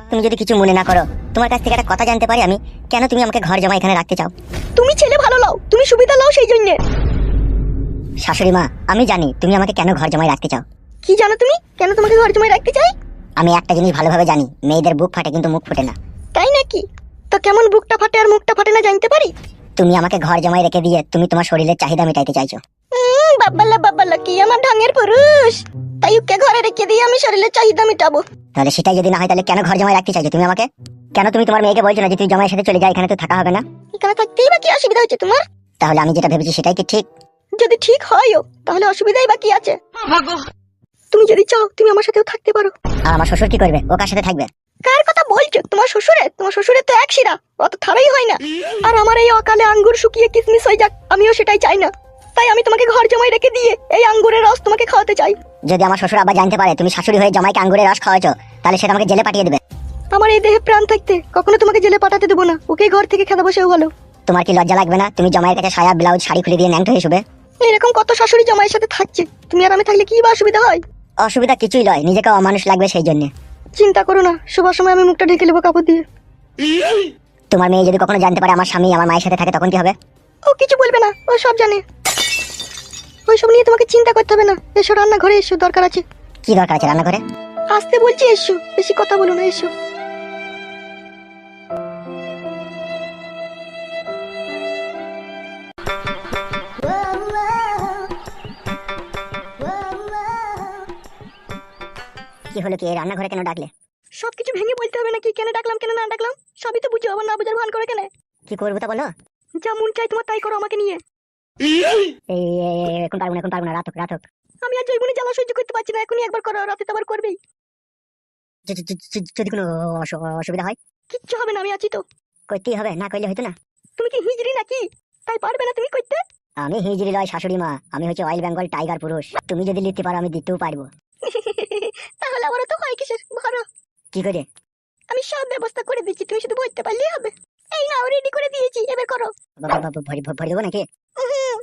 তুমি যদি কিছু মনে না করো, তোমার কাছ থেকে একটা কথা জানতে পারি আমি? কেন তুমি আমাকে ঘর জামাই এখানে রাখতে চাও? তুমি ছেলে ভালো লাও, তুমি সুবিধা লাও সেই জন্য। শাশুড়ি মা, আমি জানি তুমি আমাকে কেন ঘর জামাই রাখতে চাও। কি জানো তুমি কেন তোমাকে ঘর জমায় রাখতে চাই? আমি একটা জিনিস ভালোভাবে জানি, মেয়েদের বুক ফাটে কিন্তু মুখ ফোটে না। তাই নাকি? তো কেমন বুকটা ফাটে আর মুখটা ফাটে না জানতে পারি? তুমি আমাকে ঘর জামাই রেখে দিয়ে তুমি তোমার শরীরের চাহিদা মেটাইতে চাইছো। বাব্বাল্লা কি আমার ঢঙের পুরুষ! তাই ওকে ঘরে রেখে দিয়ে আমি শরীরের চাহিদা মেটাবো? তাহলে সেটাই যদি না হয়, তাহলে কেন ঘর জামাই রাখতে চাইছো তুমি আমাকে? কেন তুমি তোমার মেয়েকে বলছো না যে তুই জামাইয়ের সাথে চলে যা, এখানে তো থাকা হবে না? এখানে থাকতেই বা কি অসুবিধা হচ্ছে তোমার? তাহলে আমি যেটা ভেবেছি সেটাই কি ঠিক? যদি ঠিক হয়ও তাহলে অসুবিধাই বা কি আছে? তুমি যদি চাও তুমি আমার সাথেও থাকতে পারো। আর আমার শ্বশুর কি করবে? ও কার সাথে থাকবে? কার কথা বলছো? তোমার শ্বশুরের? তোমার শ্বশুরের তো এক শিরা, অত থারাই হয় না। আর আমার এই অকালে আঙ্গুর শুকিয়ে কিসমিস হয়ে যাক, আমিও সেটাই চাই না। তাই আমি তোমাকে ঘর জমায় রেখে দিয়ে এই আঙ্গুরের রস তোমাকে খাওয়াতে চাই। যদি আমার শ্বশুর আবার জানতে পারে তুমি শাশুড়ি হয়ে জামাইকে আঙ্গুরের রস খাওয়াছো, তাহলে সেটা আমাকে জেলে পাঠিয়ে দেবে। আমার এই দেহে প্রাণ থাকতে কখনো তোমাকে জেলে পাঠাতে দেবো না, ওকে ঘর থেকে খেতে বসেও ভালো। তোমার কি লজ্জা লাগবে না? তুমি জামাইয়ের কাছে সায়া ব্লাউজ শাড়ি খুলে দিয়ে ন্যাংটো হয়ে শুবে। এরকম কত শাশুড়ি জামাইয়ের সাথে থাকছে, তুমি আর আমি থাকলে কি বা অসুবিধা হয়? অসুবিধা কিছুই নয়, নিজেকে অমানুষ লাগবে সেই জন্য। চিন্তা করো না, শোবার সময় আমি মুখটা ঢেকে নেবো কাপড় দিয়ে। তোমার মেয়ে যদি কখনো জানতে পারে আমার স্বামী আমার মায়ের সাথে থাকে, তখন কি হবে? ও কিছু বলবে না, ও সব জানে। ওইসব নিয়ে তোমাকে চিন্তা করতে হবে না। এসো রান্নাঘরে এসো, দরকার আছে। কি দরকার আছে রান্নাঘরে? আসতে বলছি এসো, বেশি কথা বলো না, এসো। কি হলো? কি এই রান্নাঘরে কেন ডাকলে? সবকিছু ভেঙে বলতে হবে নাকি? কেন ডাকলাম কেন না ডাকলাম সবই তো বুঝো, আবার না বুঝার ভান করে কেন? কি করবো তা বলো। যা মন চাই তোমার তাই করো আমাকে নিয়ে। এখন পারবো না, এখন পারবো না, রাত হোক রাত হোক। আমি আর জৈবনে জ্বালা সহ্য করতে পারছি না, এখনই একবার করো, রাতে তো আবার করবেই। যদি কোনো অসুবিধা হয়? কিচ্ছু হবে না, আমি আছি তো। করতেই হবে, না করলে হয়তো না। তুমি কি হিজড়ি নাকি? তাই পারবে না তুমি করতে? আমি হিজড়ি লয় শাশুড়ি মা, আমি হচ্ছে অয়েল বেঙ্গল টাইগার পুরুষ। তুমি যদি লিখতে পারো আমি দিতেও পারবো। তাহলে আবারও তো হয় কিসের ভরো? কি করে? আমি সব ব্যবস্থা করে দিচ্ছি, তুমি শুধু ভরতে পারলেই হবে। এই নাও, রেডি করে দিয়েছি, এবার করো। ভরে দেবো নাকি? উহুম।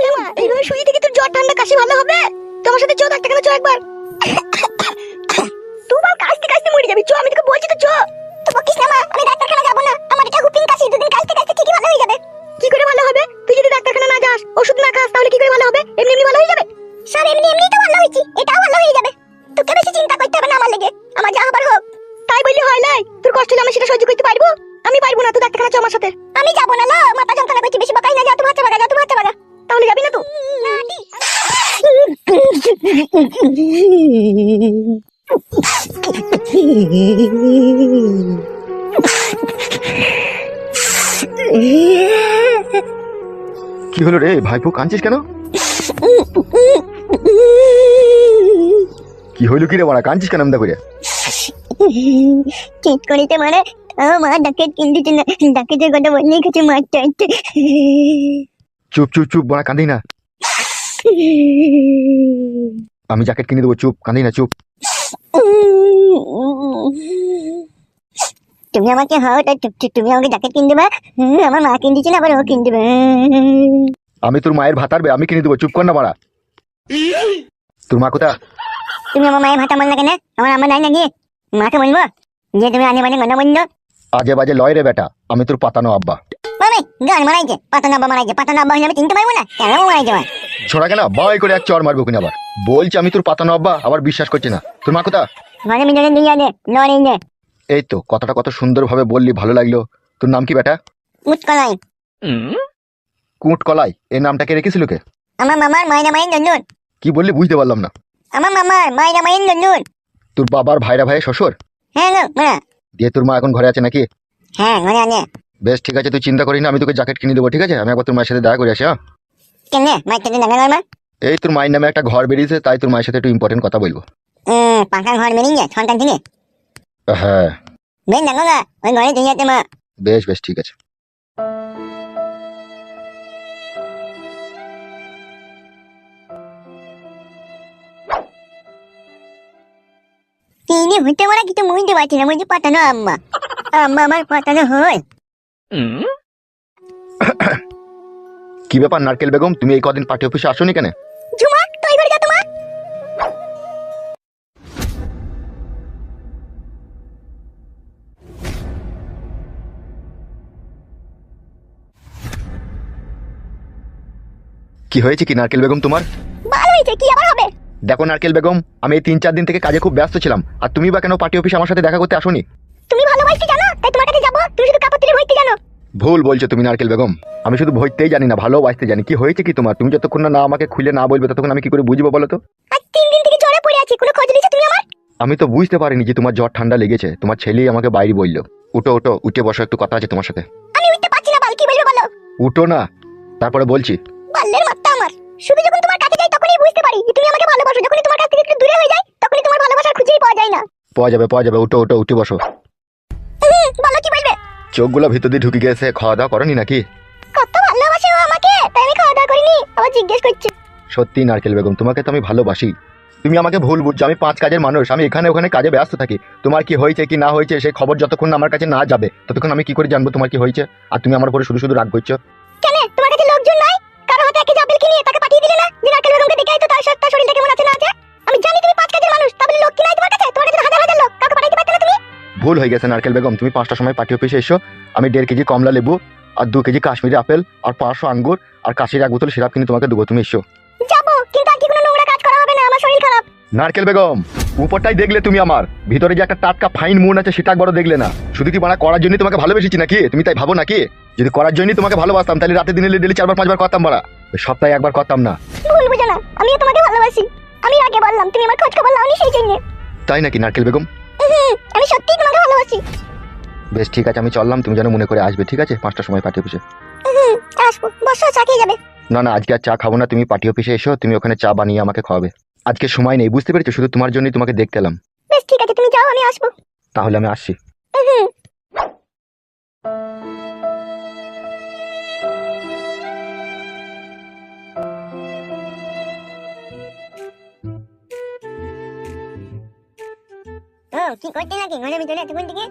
এমা, এইভাবে শুয়ে থেকে তোর জ্বর ঠান্ডা কাশি ভালো হবে? তোমার সাথে চো, ডাক্তার কেন চো একবার। তুই বাল কাশতে কাশতে মরে যাবি, চো, আমি তোকে বলছি তো চো। তো বকিস না মা, আমি ডাক্তারখানা যাব না, আমার এটা হুপিং কাশি, দুদিন কাশতে কাশতে ঠিকই ভালো হয়ে যাবে। কি করে ভালো হবে? তুই যদি ডাক্তারখানা না যাস, ওষুধ না খাস, তাহলে কি করে ভালো হবে? এমনি এমনি ভালো হয়ে যাবে? সব এমনি এমনি তো ভালো হয়েছি, এটাও ভালো হয়ে যাবে। তোকে বেশি চিন্তা করতে হবে না আমার লেগে, আমার যা হবার হোক। তাই বললি হয় নাই? তোর কষ্ট হলে আমি সেটা সহ্য করতে পারবো? আমি পারবো না, তুই ডাক্তারখানা চো আমার সাথে। আমি যাবো না, লো মাথা যন্ত্রণা করছি, বেশি বকাই না, যা তুমি হাতে বাগা, যা তুমি হাতে বাগা। তাহলে যাবি না তুই? না দি। কি হলো রে ভাইপো, কাঁদছিস কেন? কি হইলো কি রে বাড়া, কাঁদছিস কেন আমদা করে? ঠিক করিতে মানে মা ডাকে কিনতে না, ডাকে যে কথা বললেই কিছু মারতে হচ্ছে। চুপ চুপ চুপ বাড়া, কাঁদি না। আমি জ্যাকেট কিনে দেবো, চুপ, কাঁদি না, চুপ। তুমি আমাকে হাও, তাই তুমি আমাকে জ্যাকেট কিনে দেবে? আমার মা কিনে দিচ্ছে না, আবার ও কিনে দেবে। আমি তোর মায়ের ভাত আরবে, আমি কিনে দেবো, চুপ কর না বাড়া। তোর মা কোথা? তুমি আমার মায়ের ভাতা বল না কেন? আমার আমার নাই নাকি? মাকে বলবো যে তুমি আনে মানে গন্ডা বন্ধ? আজে বাজে লয় রে বেটা, আমি তোর পাতানো আব্বা। মামে গান মারাইছে, পাতান আব্বা মারাইছে, পাতান আব্বা হলে আমি চিনতে পারবো না? কেন মারাইছে আমার? ছোড়া কেন বাই করে এক চর মারবো কিনা আবার? বলছি আমি তোর পাতানো আব্বা, আবার বিশ্বাস করছে না। তোর মা কোথা? মানে মিটারে দিয়ে আনে লড়ে নে। এই তো কথাটা কত সুন্দরভাবে বললি, ভালো লাগলো। তোর নাম কি বেটা? মুটকলাই। কুট কলাই, এই নামটা কে রেখেছিল কে? আমার মামার মাইনা মাইন জন্নুন। কি বললি বুঝতে পারলাম না। আমার মামার মাইনা মাইন জন্নুন। তোর বাবার ভাইরা ভাই শ্বশুর? হ্যাঁ গো মা। দিয়ে তোর মা এখন ঘরে আছে নাকি? হ্যাঁ ঘরে আনে। বেশ ঠিক আছে, তুই চিন্তা করিস না, আমি তোকে জ্যাকেট কিনে দেবো, ঠিক আছে? আমি একবার তোর মায়ের সাথে দেখা করে আসি। হ্যাঁ, কেন মাই কেন দেখা করবা? এই তোর মায়ের নামে একটা ঘর বেরিয়েছে, তাই তোর মায়ের সাথে একটু ইম্পর্টেন্ট কথা বলবো। পাকা ঘর মেরিন যায় সন্তান থেকে। হ্যাঁ বেন দেখো গা, ওই ঘরে দিয়ে যেতে মা। বেশ বেশ ঠিক আছে। তিনি হইতে মারা কিছু বুঝতে পারছি না, বুঝতে পাঠানো আম্মা। আম্মা আমার পাঠানো হয়। কি ব্যাপার নারকেল বেগম, তুমি এই কদিন পার্টি অফিসে আসোনি কেন? ঝুমা তুই ঘরে যা তোমার। কি হয়েছে কি নারকেল বেগম তোমার? ভালো হয়েছে, কি আবার হবে? দেখো নারকেল বেগম, আমি এই 3-4 দিন থেকে কাজে খুব ব্যস্ত ছিলাম, আর তুমি বা কেন পার্টি অফিসে আমার সাথে দেখা করতে আসোনি? তুমি ভালোবাসতে জানো তাই তোমার কাছে যাবো, তুমি শুধু কাপড় তুলে হইতে জানো। ভুল বলছো তুমি নারকেল বেগম, আমি শুধু ভইতেই জানি না, ভালোবাসতে জানি। কি হয়েছে কি তোমার? তুমি যতক্ষণ না আমাকে খুলে না বলবে ততক্ষণ আমি কি করে বুঝবো বলো তো? আজ 3 দিন থেকে জ্বরে পড়ে আছি, কোনো খোঁজ নিয়েছো তুমি আমার? আমি তো বুঝতে পারিনি যে তোমার জ্বর ঠান্ডা লেগেছে, তোমার ছেলেই আমাকে বাইরে বললো। উঠো উঠো, উঠে বসো, একটু কথা আছে তোমার সাথে। আমি উঠতে পারছি না, বাল কি বলবে বলো? উঠো না, তারপরে বলছি। বাল্যের মাত্রা আমার। শুধু যখন তোমার কাছে যাই তখনই বুঝতে পারি যে তুমি আমাকে ভালোবাসো, যখনই তোমার কাছ থেকে একটু দূরে হয়ে যাই তখনই তোমার ভালোবাসার খুঁজেই পাওয়া যায় না। পাওয়া যাবে, উঠো উঠো, উঠে বসো। বলো কি বলবে? চোখগুলো ভিতর দিয়ে ঢুকে গেছে, খাওয়া দাওয়া করনি নাকি? কত ভালোবাসে ও আমাকে, তাই আমি খাওয়া দাওয়া করিনি, আবার জিজ্ঞেস করছে। সত্যি নারকেল বেগম, তোমাকে তো আমি ভালোবাসি। তুমি আমাকে ভুল বুঝছো, আমি 5 কাজের মানুষ, আমি এখানে ওখানে কাজে ব্যস্ত থাকি। তোমার কি হয়েছে কি না হয়েছে সেই খবর যতক্ষণ আমার কাছে না যাবে ততক্ষণ আমি কি করে জানবো তোমার কি হয়েছে? আর তুমি আমার উপরে শুধু শুধু রাগ করছো কেন? তোমার কাছে লোকজন নাই? কারো হাতে একটা জাবেল কিনে তাকে পাঠিয়ে দিলে না যে নারকেল বেগমকে দেখাই তো তার শরীরটা কেমন আছে না আছে? আমি জানি তুমি 5 কাজের মানুষ, তাহলে লোক কি নাই তোমার কাছে? তোমার কাছে হাজার হাজার লোক, কাউকে পাঠাইতে পারতে না তুমি? ভুল হয়ে গেছে নারকেল বেগম, তুমি 5টার সময় পার্টি অফিসে এসো। আমি 1.5 কেজি কমলা লেবু আর 2 কেজি কাশ্মীরি আপেল আর 500 আঙ্গুর আর কাশির 1 বোতল সিরাপ কিনে তোমাকে দেবো, তুমি এসো। যাবো, কিন্তু আর কি কোনো নোংরা কাজ করা হবে না, আমার শরীর খারাপ। নারকেল বেগম, উপরটাই দেখলে তুমি, আমার ভিতরে যে একটা টাটকা ফাইন মন আছে সেটা একবারও দেখলে না। শুধু কি বানা করার জন্য তোমাকে ভালোবেসেছি নাকি? তুমি তাই ভাবো নাকি? যদি করার জন্যই তোমাকে ভালোবাসতাম তাহলে রাতে দিনে ডেলি 4-5 বার করতাম, বাড়া সপ্তাহে 1 বার করতাম না। ভুল বুঝো না, আমিও তোমাকে ভালোবাসি। আমি আগে বললাম, তুমি আমার খোঁজ খবর লাওনি সেই জন্য। তাই নাকি নারকেল বেগম? আমি সত্যিই তোমাকে ভালোবাসি। বেশ ঠিক আছে, আমি চললাম, তুমি যেন মনে করে আসবে, ঠিক আছে? 5টার সময় পার্টি অফিসে আসবো, বসো, চা খেয়ে যাবে? না না, আজকে আর চা খাবো না, তুমি পার্টি অফিসে এসো, তুমি ওখানে চা বানিয়ে আমাকে খাওয়াবে। আজকে সময় নেই, বুঝতে পেরেছো? শুধু তোমার জন্যই তোমাকে দেখতে এলাম। বেশ ঠিক আছে, তুমি যাও, আমি আসবো। তাহলে আমি আসছি। ও কি করতে নাকি ঘরের ভিতরে এতক্ষণ থেকে?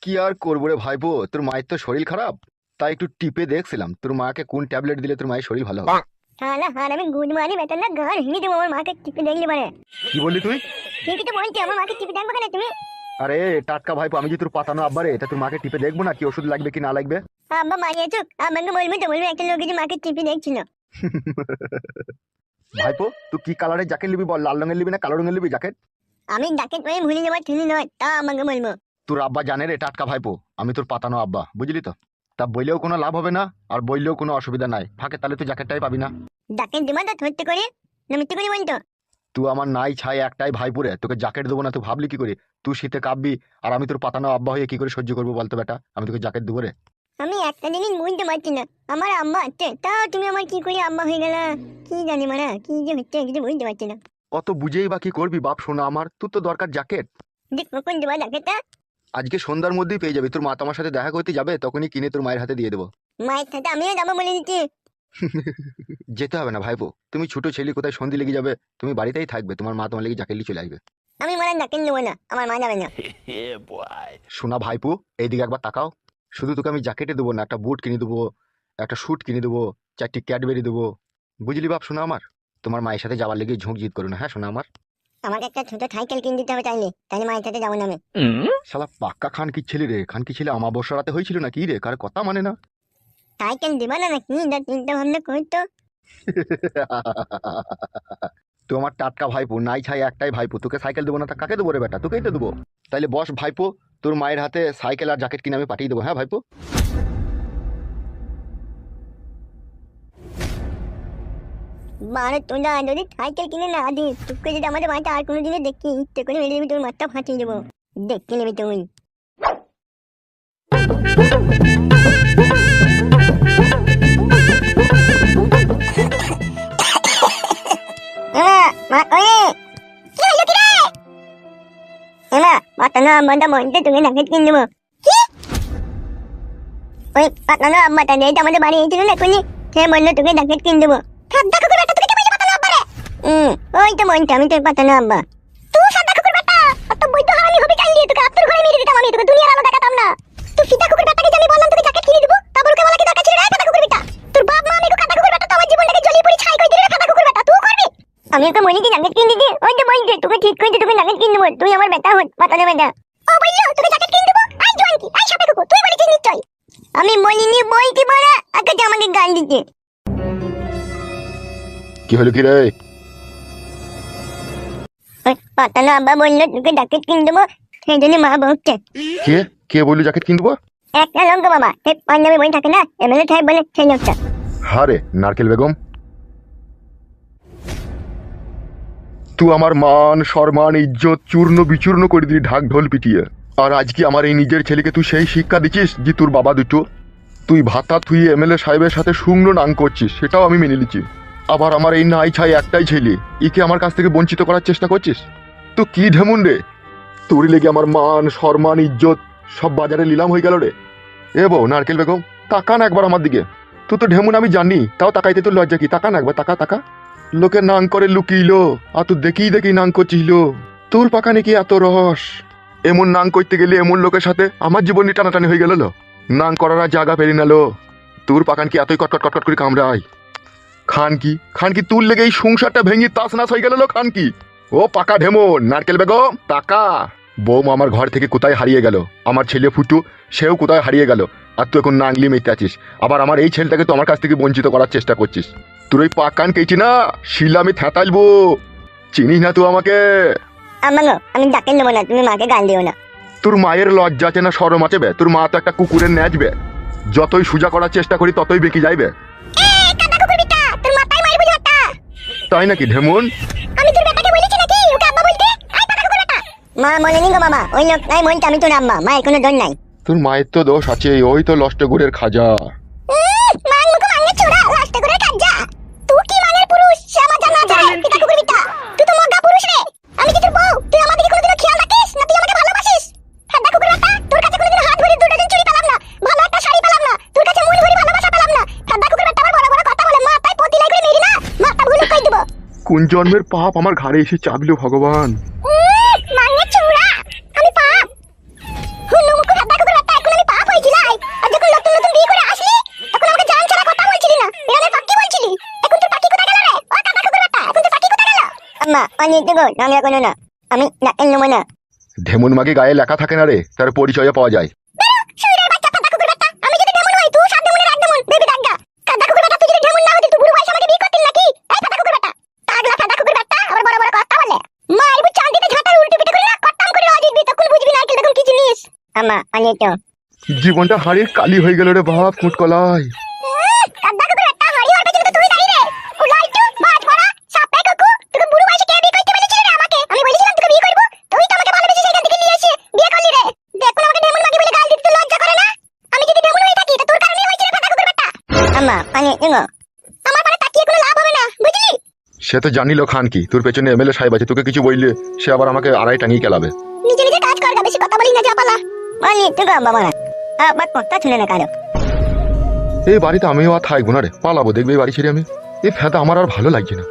কি আর করবো রে ভাইপো, তোর মায়ের তো শরীর খারাপ, তাই একটু টিপে দেখছিলাম তোর মাকে কোন ট্যাবলেট দিলে তোর মায়ের শরীর ভালো হবে। শালা হার, আমি গুড মানি বেতন না ঘর ভেঙে দেবো আমার মাকে টিপে দেখলে পারে। কি বললি তুই? ঠিকই তো বলছি, আমার মাকে টিপে দেখবো কেন তুমি? আরে টাটকা ভাইপো, আমি যে তোর পাতানো আব্বারে, এটা তোর মাকে টিপে দেখবো না কি ওষুধ লাগবে কি না লাগবে? আব্বা মারিয়েছো, আমাকে বলবো তো, বলবো একটা লোক যে মাকে টিপে দেখছিল। ভাইপো তুই কি কালারের জ্যাকেট নিবি বল, লাল রঙের নিবি না কালো রঙের নিবি জ্যাকেট? আমি ডাকে তুমি ভুলে যাবার ঠেলি নয়, তা আমাকে বলবো। তোর আব্বা জানে রে টাটকা ভাইপো, আমি তোর পাতানো আব্বা, বুঝলি তো? তা বললেও কোনো লাভ হবে না, আর বললেও কোনো অসুবিধা নাই, ফাঁকে তাহলে তুই জ্যাকেটটাই পাবি না। ডাকে দিবা তো ধরতে করে না মিথ্যে করে বলতো? তুই আমার নাই ছাই একটাই ভাইপুরে, তোকে জ্যাকেট দেবো না তুই ভাবলি কি করে? তুই শীতে কাঁপবি আর আমি তোর পাতানো আব্বা হয়ে কি করে সহ্য করবো বলতো বেটা? আমি তোকে জ্যাকেট দেবো রে? আমি একটা জিনিস বুঝতে পারছি না, আমার আম্মা আছে তাও তুমি আমার কি করে আম্মা হয়ে গেলা? কি জানি মারা, কি যে হচ্ছে কিছু বুঝতে পারছি না। অত বুঝেই বা কি করবি বাপ শোনা আমার, তোর তো দরকার জ্যাকেট। দেখ কখন দেবা জ্যাকেটটা? আজকে সন্ধ্যার মধ্যেই পেয়ে যাবি, তোর মা তোমার সাথে দেখা করতে যাবে তখনই কিনে তোর মায়ের হাতে দিয়ে দেবো। মায়ের সাথে আমিও যাবো বলে দিচ্ছি। যেতে হবে না ভাইপো, তুমি ছোট ছেলে, কোথায় সন্ধি লেগে যাবে, তুমি বাড়িতেই থাকবে, তোমার মা তোমার লেগে জ্যাকেট নিয়ে চলে আসবে। আমি মারা জ্যাকেট নেবো না, আমার মা যাবে না। শোনা ভাইপো, এইদিকে একবার তাকাও, শুধু তোকে আমি জ্যাকেটে দেবো না, একটা বুট কিনে দেবো, একটা স্যুট কিনে দেবো, 4টি ক্যাডবেরি দেবো, বুঝলি বাপ শোনা আমার? তোমার মায়ের সাথে যাওয়ার লেগে ঝুঁক জিত করো না, হ্যাঁ শোনা আমার? আমাকে একটা ছোট সাইকেল কিনে দিতে হবে চাইলে, তাহলে মায়ের সাথে যাবো না আমি। শালা পাক্কা খান কি ছেলে রে, খান কি ছেলে, আমাবস্যা রাতে হয়েছিল না কি রে, কার কথা মানে না? সাইকেল দিবা না নাকি? চিন্তা ভাবনা করতো। তুই আমার টাটকা ভাইপো, নাই ছাই একটাই ভাইপো, তোকে সাইকেল দেবো না তা কাকে দেবো রে বেটা? তোকেই তো দেবো। তাইলে বস ভাইপো, তোর মায়ের হাতে সাইকেল আর জ্যাকেট কিনে আমি পাঠিয়ে দেবো, হ্যাঁ ভাইপো? মানে তোরা যদি সাইকেল কিনে না দিস, তোকে যদি আমাদের বাড়িতে আর কোনোদিনও দেখি ইচ্ছে করে মেরে দিবি, তোর মাথা ফাটিয়ে দেবো, দেখতে নেবি তুই। আমাদের বাড়ি এসেছিল না এখনই, সে বললো তোকে জ্যাকেট কিনে দেবো। ওই তো মনটা, আমি তোর পাতা না আব্বা। তুই সাদা কুকুর বেটা, অত বৈধ হারামি হবে কাল দিয়ে তোকে আত্মর ঘরে মেরে দিতাম, আমি তোকে দুনিয়ার আলো দেখাতাম না। তুই ফিতা কুকুর বেটাকে যে আমি বললাম তোকে জ্যাকেট কিনে দেবো, তারপর ওকে বলা কি দরকার ছিল রে ফাটা কুকুর বেটা? তোর বাপ মা আমাকে কাটা কুকুর বেটা তো আমার জীবনটাকে জ্বলিয়ে পুড়ে ছাই করে দিলে রে ফাটা কুকুর বেটা, তুই করবি? আমি ওকে বলি কি জ্যাকেট কিনে দিতে, ওই তো বলছে তোকে ঠিক করেছে, তোকে জ্যাকেট কিনে দেবো, তুই আমার বেটা হত, পাতা না বেটা। ও বললো তোকে জ্যাকেট কিনে দেবো, আই জোয়ান কি আই সাপে কুকুর, তুই বলেছিস নিশ্চয়। আমি বলিনি, বলছি বড়া, আকাশ আমাকে গাল দিচ্ছে। কি হলো কি রে? ওই পাতা না আব্বা বললো তোকে জ্যাকেট কিনে দেবো, সেই জন্য মা বকছে। কে কে বললো জ্যাকেট কিনবো? একটা লঙ্কা বাবা, সেই পাঞ্জাবি বই থাকে না, এমএলএ সাহেব বলে সেই লোকটা। হারে নারকেল বেগম, তুই আমার মান সম্মান ইজ্জত চূর্ণ বিচূর্ণ করে দিলি ঢাক ঢোল পিটিয়ে। আর আজকে আমার এই নিজের ছেলেকে তুই সেই শিক্ষা দিচ্ছিস যে তোর বাবা দুটো তুই ভাতা তুই এমএলএ সাহেবের সাথে শুকনো নাং করছিস, সেটাও আমি মেনে নিচ্ছি। আবার আমার এই নাই ছাই একটাই ছেলে, একে আমার কাছ থেকে বঞ্চিত করার চেষ্টা করছিস। তো কি ঢেমুন রে, তোর লেগে আমার মান সম্মান ইজ্জত সব বাজারে নিলাম হয়ে গেল রে। এ বউ নারকেল বেগম, তাকান একবার আমার দিকে। তুই তো ঢেমুন আমি জানি, তাও তাকাইতে তোর লজ্জা কি? তাকান একবার, তাকা তাকা। লোকে নাং করে লুকিইলো আর তুই দেখি নাং করছিস। তোর পাকা নাকি এত রস? এমন নাং করতে গেলে এমন লোকের সাথে আমার জীবনই টানাটানি হয়ে গেল। নাং করার আর জায়গা পেরি নালো। তোর পাকান কি এতই কটকট কটকট করে কামড়ায়? খান কি তোর লেগে এই সংসারটা ভেঙে তাস নাস হয়ে গেল খান কি? ও পাকা ঢেমন নারকেল বেগম টাকা। বৌমা আমার ঘর থেকে কোথায় হারিয়ে গেল, আমার ছেলে ফুটু সেও কোথায় হারিয়ে গেল, আর তুই এখন নাংলি মেতে আছিস। আবার আমার এই ছেলেটাকে তো আমার কাছ থেকে বঞ্চিত করার চেষ্টা করছিস। তোর ওই পাকান কেছি না শিলা আমি থ্যাতালবো, চিনিস না তুই আমাকে? আম্মা গো, আমি জ্যাকেট নেবো না, তুমি মাকে গাল দিও না। তোর মায়ের লজ্জা আছে না শরম আছে বে? তোর মা তো একটা কুকুরের ন্যাচবে, যতই সোজা করার চেষ্টা করি ততই বেঁকে যাইবে। এ কাদা কুকুর বেটা, তোর মাথায় মারবো একটা। তাই নাকি ঢেমন? আমি তোর বেটাকে বলেছি নাকি ওকে আব্বা বলতে? আই কাদা কুকুর বেটা। মা বলেনি গো বাবা, ওই লোক নাই বলছে আমি তোর আম্মা, মায়ের কোনো দোষ নাই। তোর মায়ের তো দোষ আছে, ওই তো লষ্ট গুড়ের খাজা। মান মুখ মাঙ্গে চোরা লাস্ট করে কাজা। তুই কি মানের পুরুষ সে আমার জানা যায় কাদা কুকুর বেটা। তুই তো মগা পুরুষ রে। আমি কি তোর বউ? তুই আমাদেরকে কোনোদিন খেয়াল রাখিস না? তুই আমাকে ভালোবাসিস? কাদা কুকুর বেটা, তোর কাছে কোনোদিন হাত ভরে 2 ডজন চুড়ি পেলাম না, ভালো একটা শাড়ি পেলাম না, তোর কাছে মন ভরে ভালোবাসা পেলাম না। কাদা কুকুর বেটা আবার বড় বড় কথা বলে, মাথায় পতি লাই করে মেরি না, মাথা ভুলু কই দেব। কোন জন্মের পাপ আমার ঘাড়ে এসে চাপলো ভগবান। মাঙ্গে চোরা আমি পাপ হুনু মুখ কাদা কুকুর বেটা, এখন আমি পাপ হইছিলাই। আর যখন নতুন নতুন বিয়ে করে আসলি তখন আমাকে জান ছাড়া কথা বলছিলি না, এরানে পাক্কি বলছিলি। এখন তোর পাক্কি কোথায় গেল রে? ও কাদা কুকুর বেটা, এখন তোর পাক্কি কোথায় গেল? আম্মা অনেক গো, নামলা কোনো না, আমি জ্যাকেট নেবো না। ঢেমন মাকে গায়ে লেখা থাকে না রে, তার পরিচয়ে পাওয়া যায়। শুইরের বাচ্চা কাদা কুকুর বেটা, আমি যদি ঢেমন হই তুই সাত ঢেমনের এক ঢেমন বেবি দাগা। কাদা কুকুর বেটা, তুই যদি ঢেমন না হতি তুই বুড়ো বয়সে আমাকে বিয়ে করতিস নাকি? এই কাদা কুকুর বেটা, তাগলা কাদা কুকুর বেটা আবার বড় বড় কথা বলে। মারবো চাঁদিতে ঝাঁটার উল্টো পিঠে করে না কট্টাম করে রাজি দিই, তখন বুঝবি না কি দেখুন কি জিনিস। আম্মা অনেক তো জীবনটা হাড়ির কালি হয়ে গেল রে বাপ কুটকলাই। কাদা কুকুর বেটা, হাড়ি ওর পেছনে তো তুই দাঁড়িয়ে রে। কুলাইটু বাজ পড়া সাপে কুকু, তোকে বুড়ো বয়সে কে বিয়ে করতে বলেছিল রে আমাকে? আমি বলেছিলাম তোকে বিয়ে করব, তুই তো আমাকে ভালোবেসে সেখান থেকে নিয়ে এসে বিয়ে করলি রে। দেখুন আমাকে ঢেমন মাগি বলে গাল দিতে তোর লজ্জা করে না? আমি যদি ঢেমন হয়ে থাকি তো তোর কারণে হয়েছে রে কাদা কুকুর বেটা। আম্মা অনেক গো। আমার পরে তাকিয়ে কোনো লাভ হবে না, বুঝলি? সে তো জানিল খান কি তোর পেছনে এমএলএ সাহেব আছে, তোকে কিছু বললে সে আবার আমাকে আড়াই টাঙিয়ে খেলাবে। নিজে নিজে কাজ কর, বেশি কথা বলি না যা পালা। অনেক তো গো বাবা না, আবার কথা শুনে না কারো। এই বাড়িতে আমিও আর থাকবো না রে, পালাবো দেখবে এই বাড়ি ছেড়ে আমি। এই ফেদা আমার আর ভালো লাগছে না।